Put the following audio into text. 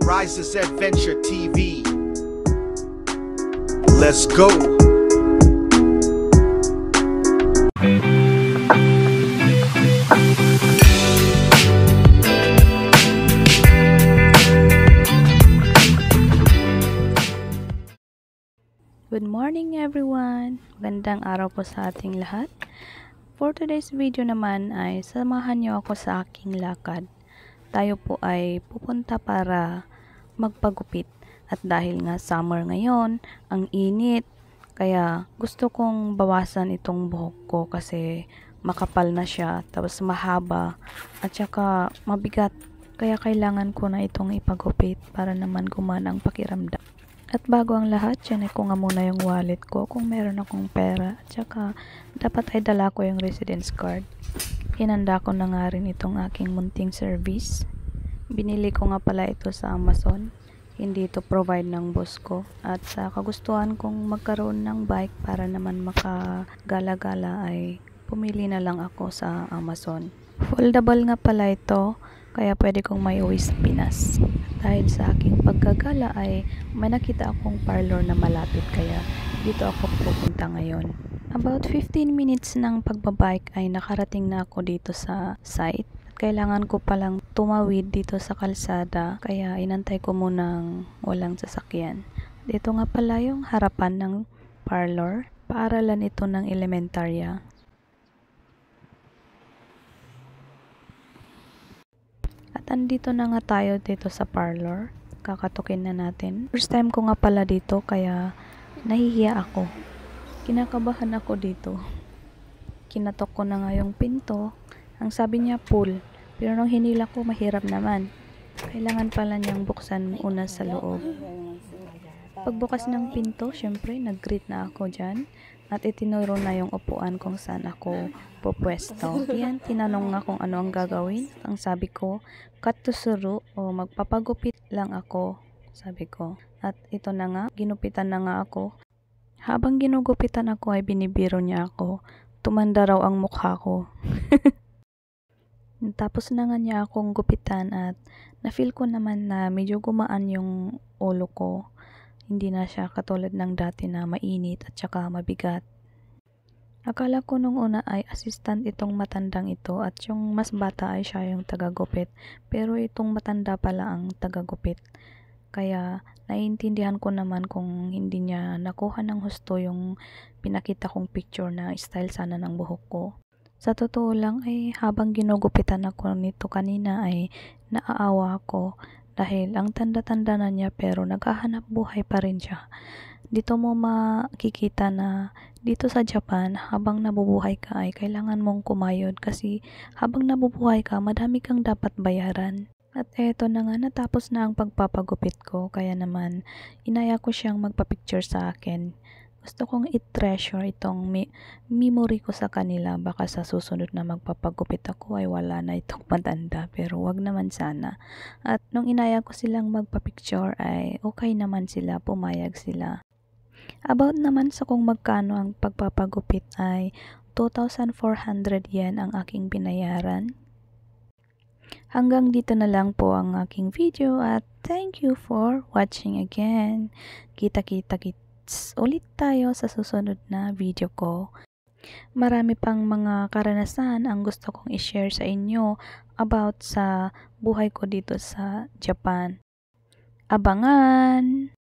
Rises Adventure TV. Let's go. Good morning everyone! Magandang araw po sa ating lahat. For today's video naman ay samahan niyo ako sa aking lakad. Tayo po ay pupunta para magpagupit. At dahil nga summer ngayon, ang init, kaya gusto kong bawasan itong buhok ko kasi makapal na siya, tapos mahaba, at saka mabigat. Kaya kailangan ko na itong ipagupit para naman gumana ang pakiramdam. At bago ang lahat, check ko nga muna yung wallet ko kung meron akong pera. At saka, dapat ay dala ko yung residence card. Hinanda ko na nga rin itong aking munting service. Binili ko nga pala ito sa Amazon. Hindi ito provide ng boss ko. At sa kagustuhan kong magkaroon ng bike para naman makagala-gala ay pumili na lang ako sa Amazon. Foldable nga pala ito. Kaya pwede kong may uwi sa Pinas. Dahil sa aking pagkagala ay may nakita akong parlor na malapit kaya dito ako pupunta ngayon. About 15 minutes ng pagbabike ay nakarating na ako dito sa site. Kailangan ko palang tumawid dito sa kalsada kaya inantay ko munang walang sasakyan. Dito nga pala yung harapan ng parlor. Paaralan ito ng elementarya. At andito na nga tayo dito sa parlor. Kakatukin na natin. First time ko nga pala dito kaya nahihiya ako. Kinakabahan ako dito. Kinatok ko na nga yung pinto. Ang sabi niya pull. Pero nung hinila ko mahirap naman. Kailangan pala niyang buksan una sa loob. Pagbukas ng pinto, syempre nag-greet na ako dyan. At itinuro na yung upuan kung saan ako pupwesto. Yan, tinanong nga kung ano ang gagawin. Ang sabi ko, cut to suru o magpapagupit lang ako, sabi ko. At ito na nga, ginupitan na nga ako. Habang ginugupitan ako ay binibiro niya ako. Tumanda raw ang mukha ko. Tapos na nga niya akong gupitan at na-feel ko naman na medyo gumaan yung ulo ko. Hindi na siya katulad ng dati na mainit at saka mabigat. Akala ko nung una ay assistant itong matandang ito at yung mas bata ay siya yung tagagupit. Pero itong matanda pala ang tagagupit. Kaya naiintindihan ko naman kung hindi niya nakuha ng husto yung pinakita kong picture na style sana ng buhok ko. Sa totoo lang ay habang ginugupitan ako nito kanina ay naaawa ako. Dahil ang tanda-tanda na niya pero naghahanap buhay pa rin siya. Dito mo makikita na dito sa Japan, habang nabubuhay ka ay kailangan mong kumayod kasi habang nabubuhay ka, madami kang dapat bayaran. At eto na nga, natapos na ang pagpapagupit ko, kaya naman inaya ko siyang magpa-picture sa akin. Gusto kong i-treasure itong memory ko sa kanila. Baka sa susunod na magpapagupit ako ay wala na itong matanda. Pero wag naman sana. At nung inaya ko silang magpa-picture ay okay naman sila. Pumayag sila. About naman sa kung magkano ang pagpapagupit ay 2,400 yen ang aking binayaran. Hanggang dito na lang po ang aking video at thank you for watching again. Kita-kita ulit tayo sa susunod na video ko. Marami pang mga karanasan ang gusto kong i-share sa inyo about sa buhay ko dito sa Japan. Abangan!